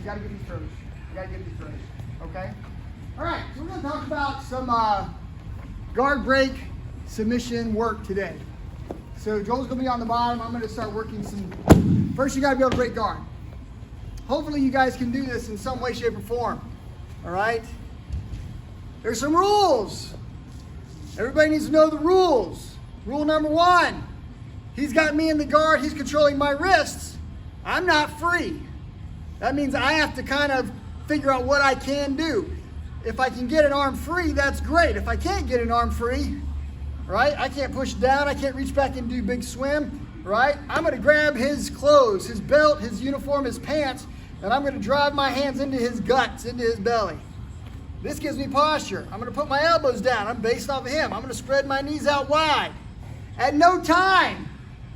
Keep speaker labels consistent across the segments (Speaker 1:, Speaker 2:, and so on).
Speaker 1: gotta get these throws. You gotta get these throws. Okay? All right, so we're gonna talk about some guard break submission work today. So Joel's gonna be on the bottom. I'm gonna start working some. First, you gotta be able to break guard. Hopefully you guys can do this in some way, shape, or form. All right? There's some rules. Everybody needs to know the rules. Rule number 1, he's got me in the guard, he's controlling my wrists. I'm not free. That means I have to kind of figure out what I can do. If I can get an arm free, that's great. If I can't get an arm free, right? I can't push down, I can't reach back and do big swim, right? I'm gonna grab his clothes, his belt, his uniform, his pants, and I'm gonna drive my hands into his guts, into his belly. This gives me posture. I'm gonna put my elbows down. I'm based off of him. I'm gonna spread my knees out wide. At no time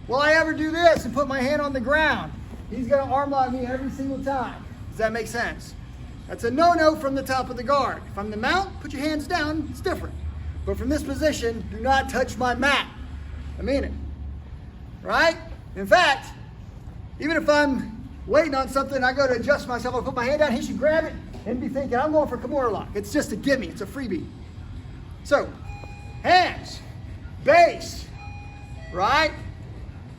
Speaker 1: will I ever do this and put my hand on the ground. He's gonna arm lock me every single time. Does that make sense? That's a no-no from the top of the guard. If I'm the mount, put your hands down, it's different. But from this position, do not touch my mat. I mean it, right? In fact, even if I'm waiting on something, I go to adjust myself, I put my hand down, he should grab it and be thinking, I'm going for Kimura lock. It's just a gimme, it's a freebie. So, hands, base, right?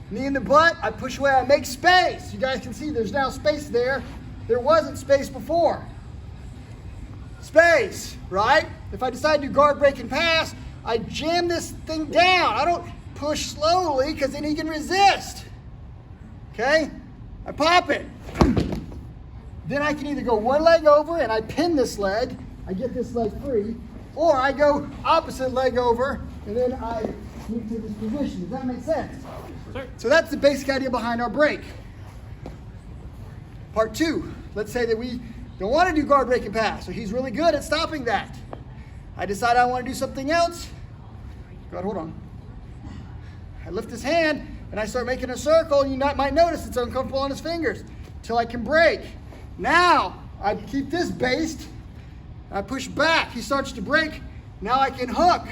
Speaker 1: Knee in the butt, I push away, I make space. You guys can see there's now space there. There wasn't space before. Space, right? If I decide to guard, break, and pass, I jam this thing down. I don't push slowly because then he can resist. Okay? I pop it. Then I can either go one leg over and I pin this leg, I get this leg free, or I go opposite leg over and then I move to this position. Does that make sense? Sure. So that's the basic idea behind our break. Part 2, let's say that we don't want to do guard, break, and pass. So he's really good at stopping that. I decide I want to do something else. God, hold on. I lift his hand and I start making a circle, and you might notice it's uncomfortable on his fingers until I can break. Now I keep this based. I push back. He starts to break. Now I can hook.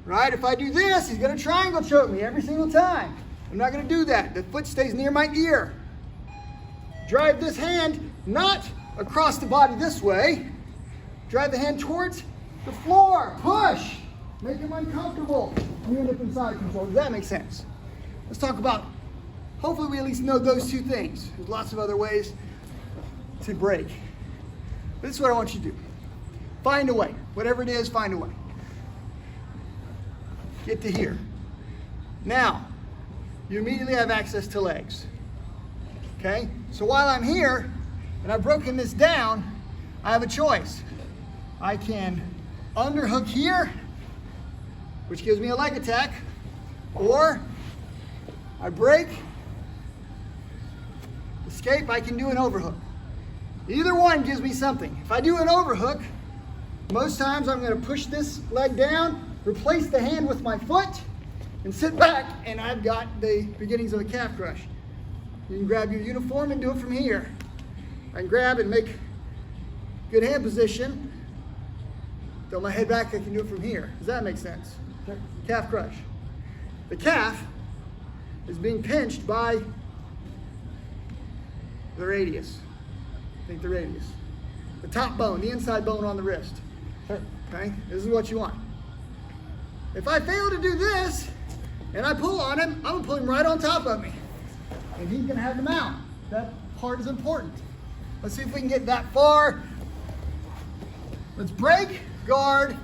Speaker 1: Right? If I do this, he's going to triangle choke me every single time. I'm not going to do that. The foot stays near my ear. Drive this hand not across the body this way. Drive the hand towards the floor. Push. Make him uncomfortable. You end up in side control. Does that make sense? Let's talk about, hopefully we at least know those 2 things. There's lots of other ways to break. But this is what I want you to do. Find a way. Whatever it is, find a way. Get to here. Now, you immediately have access to legs. Okay? So while I'm here, and I've broken this down, I have a choice. I can underhook here, which gives me a leg attack, or I break, escape, I can do an overhook. Either one gives me something. If I do an overhook, most times I'm going to push this leg down, replace the hand with my foot, and sit back, and I've got the beginnings of a calf crush. You can grab your uniform and do it from here. I can grab and make good hand position. Throw my head back, I can do it from here. Does that make sense? Calf crush. The calf is being pinched by the radius. I think the radius. The top bone, the inside bone on the wrist. Okay? This is what you want. If I fail to do this, and I pull on him, I'm going to pull him right on top of me. And he's going to have the mount. That part is important. Let's see if we can get that far. Let's break, guard,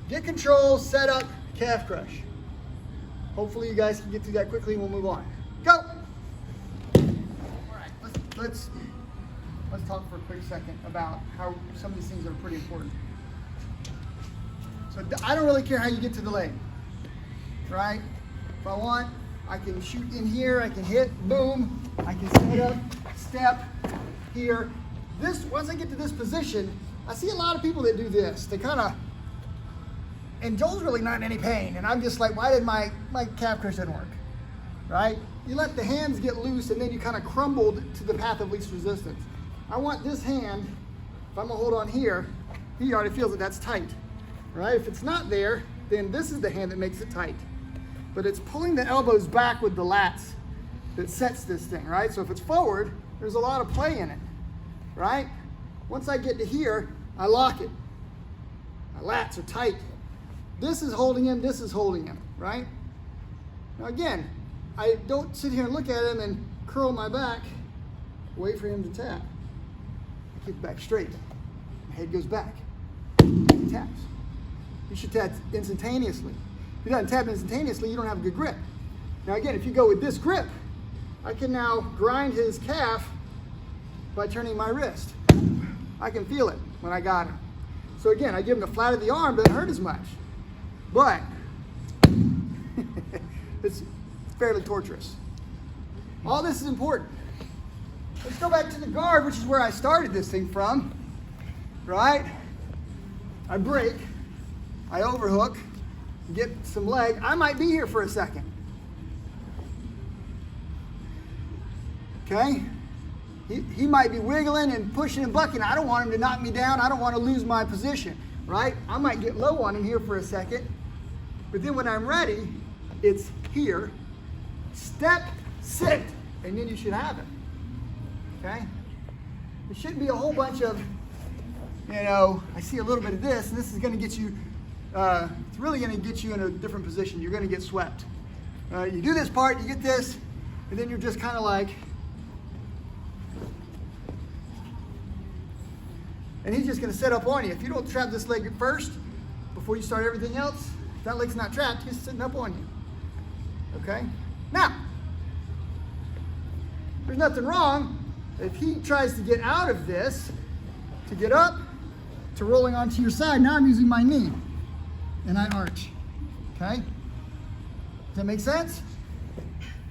Speaker 1: get control, set up, calf crush. Hopefully you guys can get through that quickly and we'll move on. Go! All right, let's talk for a quick second about how some of these things are pretty important. So I don't really care how you get to the leg, right? If I want, I can shoot in here, I can hit, boom, I can set up, step here. This, once I get to this position, I see a lot of people that do this. They kind of, and Joel's really not in any pain, and I'm just like, why did my calf crush didn't work, right? You let the hands get loose, and then you kind of crumbled to the path of least resistance. I want this hand, if I'm gonna hold on here, he already feels that that's tight, right? If it's not there, then this is the hand that makes it tight. But it's pulling the elbows back with the lats that sets this thing, right? So if it's forward, there's a lot of play in it, right? Once I get to here, I lock it. My lats are tight. This is holding him, this is holding him, right? Now again, I don't sit here and look at him and curl my back, wait for him to tap. I keep back straight. My head goes back. He taps. You should tap instantaneously. If he doesn't tap instantaneously, you don't have a good grip. Now again, if you go with this grip, I can now grind his calf by turning my wrist. I can feel it when I got him. So again, I give him the flat of the arm, doesn't hurt as much. But it's fairly torturous. All this is important. Let's go back to the guard, which is where I started this thing from, right? I break, I overhook, get some leg. I might be here for a second. Okay? He might be wiggling and pushing and bucking. I don't want him to knock me down. I don't want to lose my position, right? I might get low on him here for a second. But then when I'm ready, it's here. Step, sit, and then you should have it. Okay? There shouldn't be a whole bunch of, I see a little bit of this, and this is going to get you, it's really going to get you in a different position. You're going to get swept. You do this part, you get this, and then you're just kind of like, and he's just going to set up on you. If you don't trap this leg at first, before you start everything else, if that leg's not trapped, he's sitting up on you. Okay? Now, there's nothing wrong if he tries to get out of this, to get up, to rolling onto your side. Now I'm using my knee, and I arch. Okay? Does that make sense?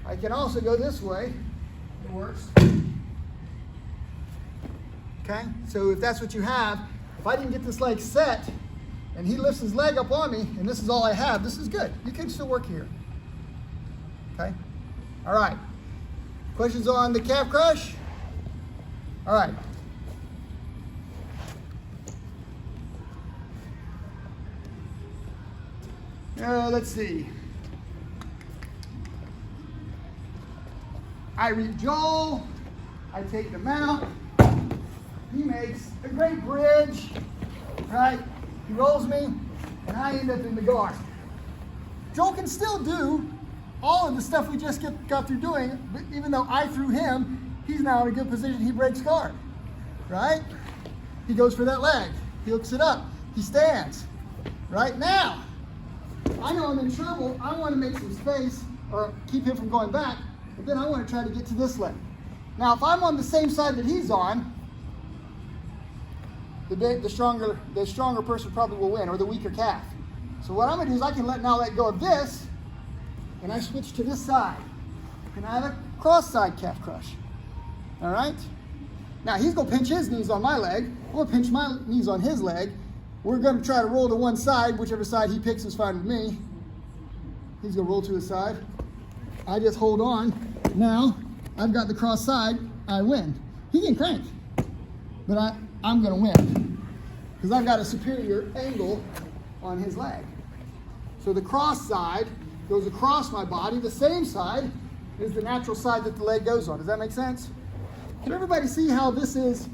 Speaker 1: I can also go this way. It works. Okay? So if that's what you have, if I didn't get this leg set, and he lifts his leg up on me, and this is all I have, this is good. You can still work here. Okay? All right. Questions on the calf crush? All right. Let's see. I read Joel. I take the mount. He makes a great bridge, right? He rolls me, and I end up in the guard. Joel can still do all of the stuff we just got through doing, but even though I threw him, he's now in a good position. He breaks guard, right? He goes for that leg. He hooks it up. He stands. Right now, I know I'm in trouble. I want to make some space or keep him from going back, but then I want to try to get to this leg. Now, if I'm on the same side that he's on, the stronger person probably will win, or the weaker calf. So what I'm going to do is I can now let go of this, and I switch to this side. And I have a cross-side calf crush. All right? Now, he's going to pinch his knees on my leg. I'm going to pinch my knees on his leg. We're going to try to roll to one side. Whichever side he picks is fine with me. He's going to roll to his side. I just hold on. Now, I've got the cross side. I win. He can crank. But I'm going to win. Because I've got a superior angle on his leg. So the cross side goes across my body. The same side is the natural side that the leg goes on. Does that make sense? Can everybody see how this is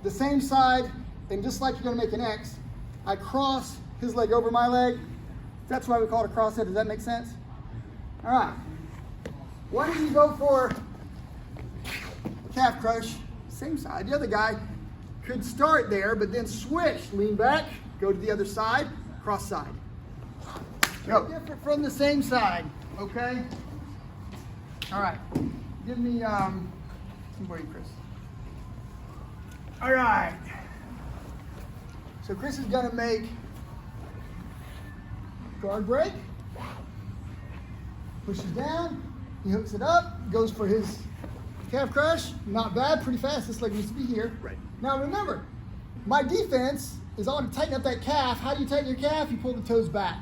Speaker 1: the same side, and just like you're going to make an X, I cross his leg over my leg? That's why we call it a cross head. Does that make sense? All right. Why did you go for calf crush? Same side. The other guy could start there, but then switch. Lean back, go to the other side, cross side. Go. Different from the same side, okay? All right. Give me some for you, Chris. All right. So Chris is going to make guard break. Pushes down. He hooks it up. Goes for his calf crush. Not bad. Pretty fast. This leg needs to be here.
Speaker 2: Right.
Speaker 1: Now remember, my defense is I want to tighten up that calf. How do you tighten your calf? You pull the toes back.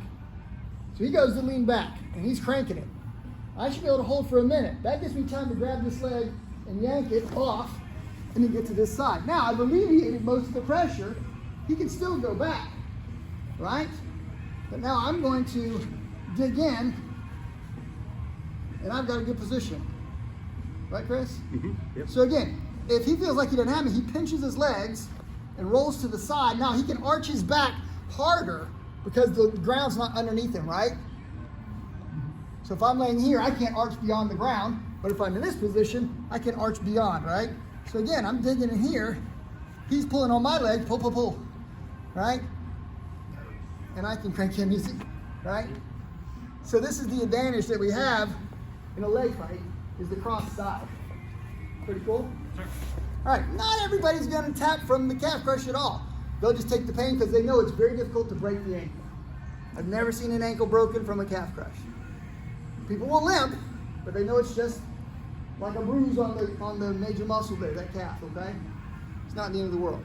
Speaker 1: So he goes to lean back, and he's cranking it. I should be able to hold for a minute. That gives me time to grab this leg and yank it off, and then get to this side. Now, I've alleviated most of the pressure. He can still go back, right? But now I'm going to dig in, and I've got a good position, Right, Chris?
Speaker 2: Mm-hmm. Yep.
Speaker 1: So again, if he feels like he doesn't have me, he pinches his legs and rolls to the side. Now he can arch his back harder because the ground's not underneath him, right? So if I'm laying here, I can't arch beyond the ground, but if I'm in this position, I can arch beyond, right? So again, I'm digging in here, he's pulling on my leg, pull, pull, pull, right? And I can crank him easy, right? So this is the advantage that we have in a leg fight, is the cross side. Pretty cool?
Speaker 2: Sure.
Speaker 1: All right, not everybody's gonna tap from the calf crush at all. They'll just take the pain because they know it's very difficult to break the ankle. I've never seen an ankle broken from a calf crush. People will limp, but they know it's just like a bruise on the major muscle there, that calf, okay? It's not the end of the world.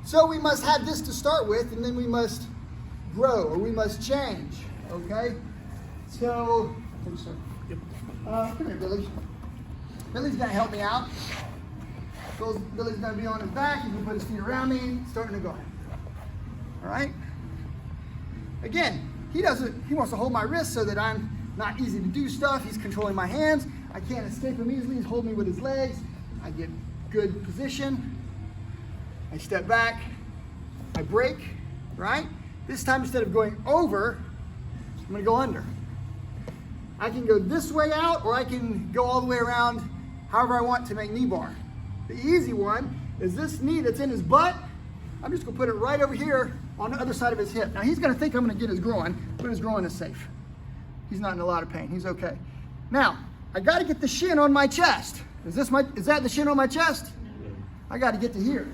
Speaker 1: So we must have this to start with, and then we must grow, or we must change, okay? So,
Speaker 2: Yep.
Speaker 1: come here, Billy. Billy's gonna help me out. Billy's gonna be on his back. He's gonna put his feet around me, starting to guard. All right? Again, he wants to hold my wrist so that I'm not easy to do stuff. He's controlling my hands. I can't escape him easily. He's holding me with his legs. I get good position. I step back. I break, right? This time, instead of going over, I'm gonna go under. I can go this way out, or I can go all the way around however I want to make knee bar. The easy one is this knee that's in his butt. I'm just gonna put it right over here on the other side of his hip. Now he's gonna think I'm gonna get his groin, but his groin is safe. He's not in a lot of pain, he's okay. Now, I gotta get the shin on my chest. Is that the shin on my chest? I gotta get to here.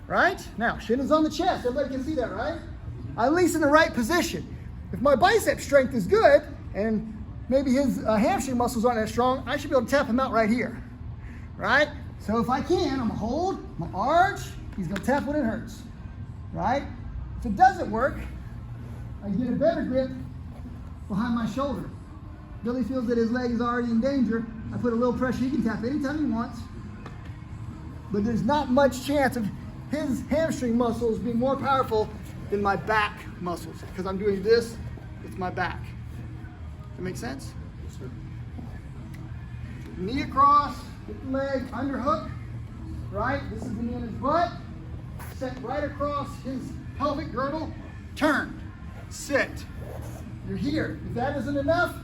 Speaker 1: Right? Now, shin is on the chest. Everybody can see that, right? I'm at least in the right position. If my bicep strength is good, and maybe his hamstring muscles aren't as strong, I should be able to tap him out right here, right? So if I can, I'm gonna hold, I'm gonna arch, he's gonna tap when it hurts, right? If it doesn't work, I get a better grip behind my shoulder. Billy feels that his leg is already in danger. I put a little pressure, he can tap anytime he wants, but there's not much chance of his hamstring muscles being more powerful than my back muscles, because I'm doing this with my back. Does that make sense?
Speaker 2: Yes, sir.
Speaker 1: Knee across, get the leg, underhook, right? This is the knee in his butt. Set right across his pelvic girdle. Turn, sit. You're here. If that isn't enough,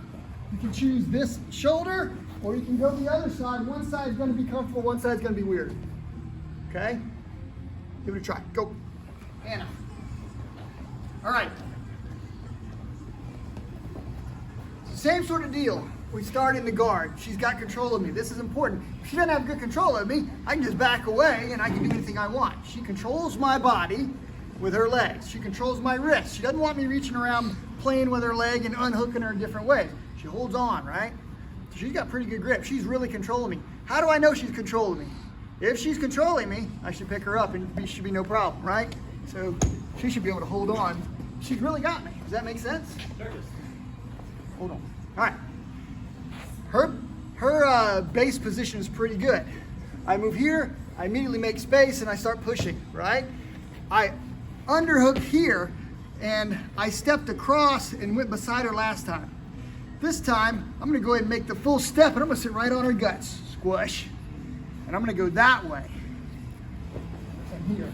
Speaker 1: you can choose this shoulder, or you can go the other side. One side is going to be comfortable, one side is going to be weird. Okay? Give it a try. Go. Anna. All right. Same sort of deal. We start in the guard. She's got control of me. This is important. If she doesn't have good control of me, I can just back away and I can do anything I want. She controls my body with her legs. She controls my wrist. She doesn't want me reaching around playing with her leg and unhooking her in different ways. She holds on, right? So she's got pretty good grip. She's really controlling me. How do I know she's controlling me? If she's controlling me, I should pick her up and it should be no problem, right? So she should be able to hold on. She's really got me. Does that make sense? Hold on. All right. Her base position is pretty good. I move here, I immediately make space and I start pushing, right? I underhook here and I stepped across and went beside her last time. This time, I'm gonna go ahead and make the full step and I'm gonna sit right on her guts, squish. And I'm gonna go that way and here.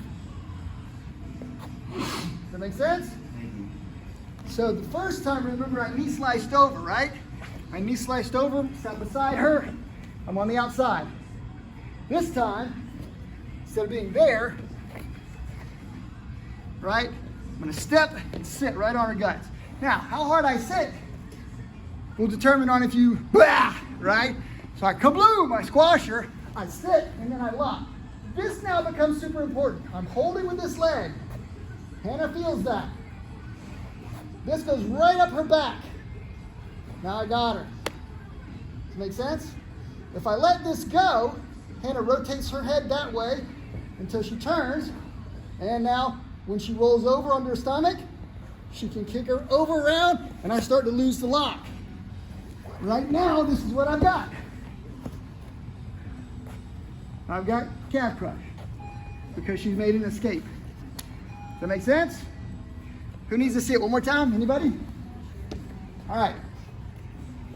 Speaker 1: Does that make sense? So the first time, remember, I knee sliced over, right? I knee sliced over, sat beside her, I'm on the outside. This time, instead of being there, right, I'm gonna step and sit right on her guts. Now, how hard I sit will determine on if you, blah, right? So I kabloom, I squash her, I sit, and then I lock. This now becomes super important. I'm holding with this leg. Hannah feels that. This goes right up her back. Now I got her. Does that make sense? If I let this go, Hannah rotates her head that way until she turns. And now, when she rolls over onto her stomach, she can kick her over around, and I start to lose the lock. Right now, this is what I've got. I've got calf crush because she's made an escape. Does that make sense? Who needs to see it one more time? Anybody? All right.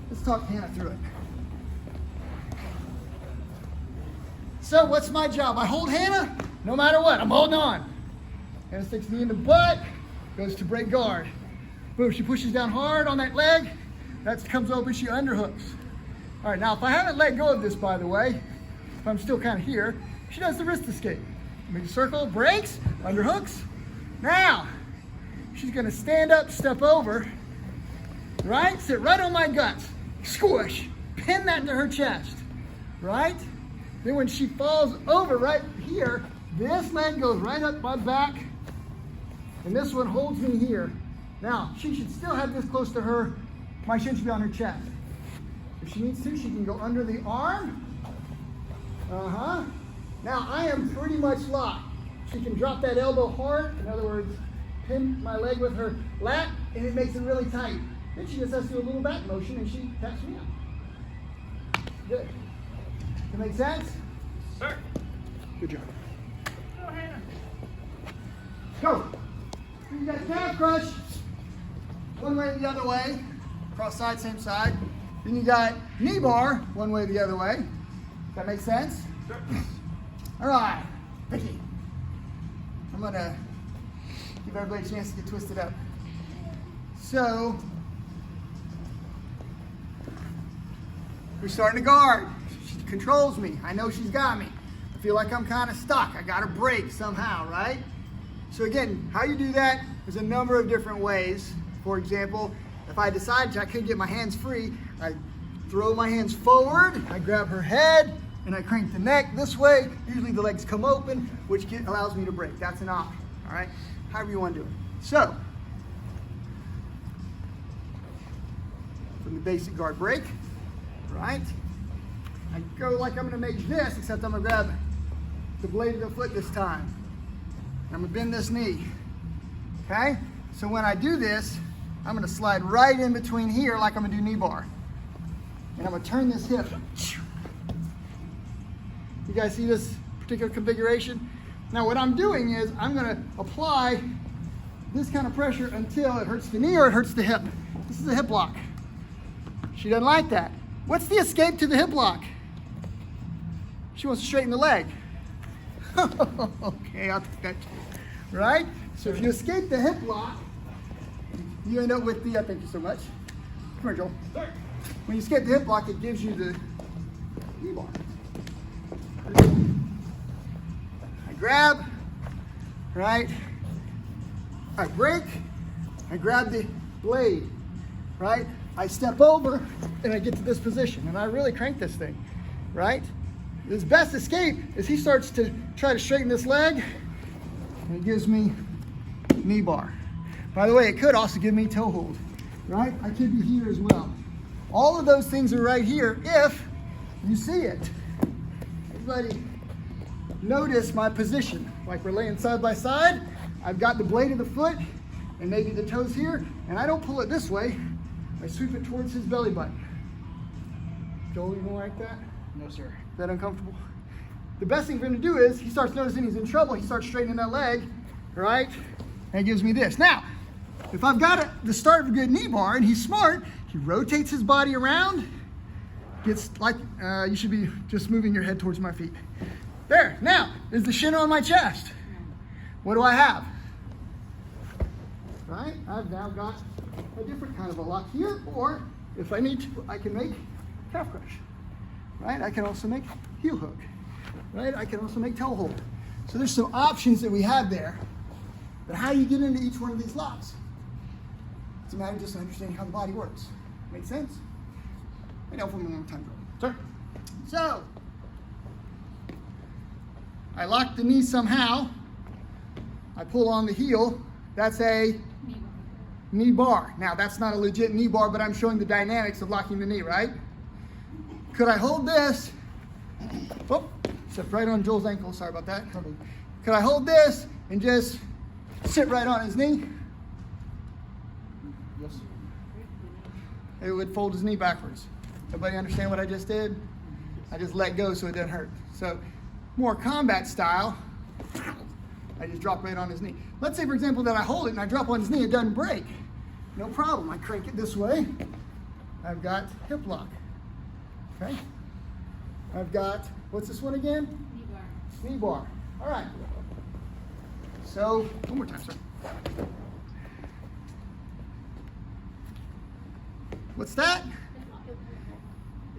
Speaker 1: Let's talk Hannah through it. So what's my job? I hold Hannah, no matter what, I'm holding on. Hannah sticks me in the butt, goes to break guard. Boom, she pushes down hard on that leg, that comes open, she underhooks. All right, now if I haven't let go of this, by the way, if I'm still kind of here, she does the wrist escape. Makes a circle, breaks, underhooks. Now, she's gonna stand up, step over, right? Sit right on my guts, squish, pin that into her chest, right? Then when she falls over right here, this leg goes right up my back, and this one holds me here. Now, she should still have this close to her. My shin should be on her chest. If she needs to, she can go under the arm. Now, I am pretty much locked. She can drop that elbow hard. In other words, pin my leg with her lat, and it makes it really tight. Then she just has to do a little back motion, and she taps me out. Good. Does that make sense?
Speaker 2: Sir.
Speaker 1: Good job.
Speaker 2: Go, Hannah.
Speaker 1: Go. You got calf crush. One way and the other way. Cross side, same side. Then you got knee bar, one way the other way. Does that make sense?
Speaker 2: Sure.
Speaker 1: All right, Vicky. I'm gonna give everybody a chance to get twisted up. So, we're starting to guard. She controls me. I know she's got me. I feel like I'm kind of stuck. I got to break somehow, right? So again, how you do that, there's a number of different ways. For example, if I decide I couldn't get my hands free, I throw my hands forward, I grab her head, and I crank the neck this way. Usually the legs come open, which allows me to break. That's an option, all right? However you want to do it. So, from the basic guard break, right? I go like I'm gonna make this, except I'm gonna grab the blade of the foot this time. And I'm gonna bend this knee, okay? So when I do this, I'm gonna slide right in between here like I'm gonna do knee bar. And I'm gonna turn this hip. You guys see this particular configuration? Now what I'm doing is I'm gonna apply this kind of pressure until it hurts the knee or it hurts the hip. This is a hip lock. She doesn't like that. What's the escape to the hip lock? She wants to straighten the leg. Okay, I'll take that too. Right? So if you escape the hip lock, you end up with the, thank you so much. Come here, Joel. When you escape the hip lock, it gives you the knee bar. I grab, right? I break, I grab the blade, right? I step over and I get to this position and I really crank this thing, right? His best escape is he starts to try to straighten this leg and it gives me knee bar. By the way, it could also give me toe hold, right? I could be here as well. All of those things are right here if you see it. Everybody notice my position. Like we're laying side by side. I've got the blade of the foot and maybe the toes here, and I don't pull it this way. I sweep it towards his belly button. Joel, you don't like that?
Speaker 2: No, sir.
Speaker 1: Is that uncomfortable? The best thing for him to do is he starts noticing he's in trouble. He starts straightening that leg, right? And it gives me this. Now, if I've got the start of a good knee bar and he's smart, he rotates his body around, gets like, you should be just moving your head towards my feet. There, now, is the shin on my chest. What do I have? Right, I've now got a different kind of a lock here, or if I need to, I can make calf crush. Right, I can also make heel hook. Right, I can also make toe hold. So there's some options that we have there. But how you get into each one of these locks? It's a matter of just understanding how the body works. Make sense? I know from a long time ago.
Speaker 2: Sir.
Speaker 1: So, I lock the knee somehow. I pull on the heel. That's a knee bar. Now, that's not a legit knee bar, but I'm showing the dynamics of locking the knee, right? Could I hold this? Oh, stepped right on Joel's ankle. Sorry about that. Could I hold this and just sit right on his knee?
Speaker 2: Yes.
Speaker 1: It would fold his knee backwards. Everybody understand what I just did? I just let go so it doesn't hurt. So, more combat style, I just drop right on his knee. Let's say, for example, that I hold it and I drop on his knee, it doesn't break. No problem. I crank it this way. I've got hip lock. Okay? I've got, what's this one again? knee bar. All right. So, one more time, sir. What's that?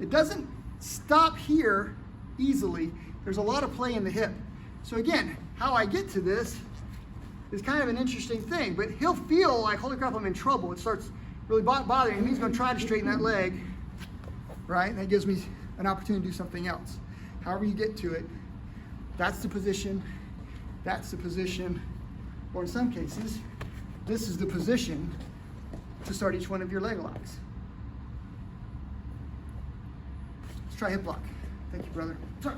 Speaker 1: It doesn't stop here easily. There's a lot of play in the hip. So again, how I get to this is kind of an interesting thing, but he'll feel like, holy crap, I'm in trouble. It starts really bothering him. He's going to try to straighten that leg, right? And that gives me an opportunity to do something else. However you get to it, that's the position, or in some cases, this is the position to start each one of your leg locks. Let's try hip lock. Thank you, brother. Sorry.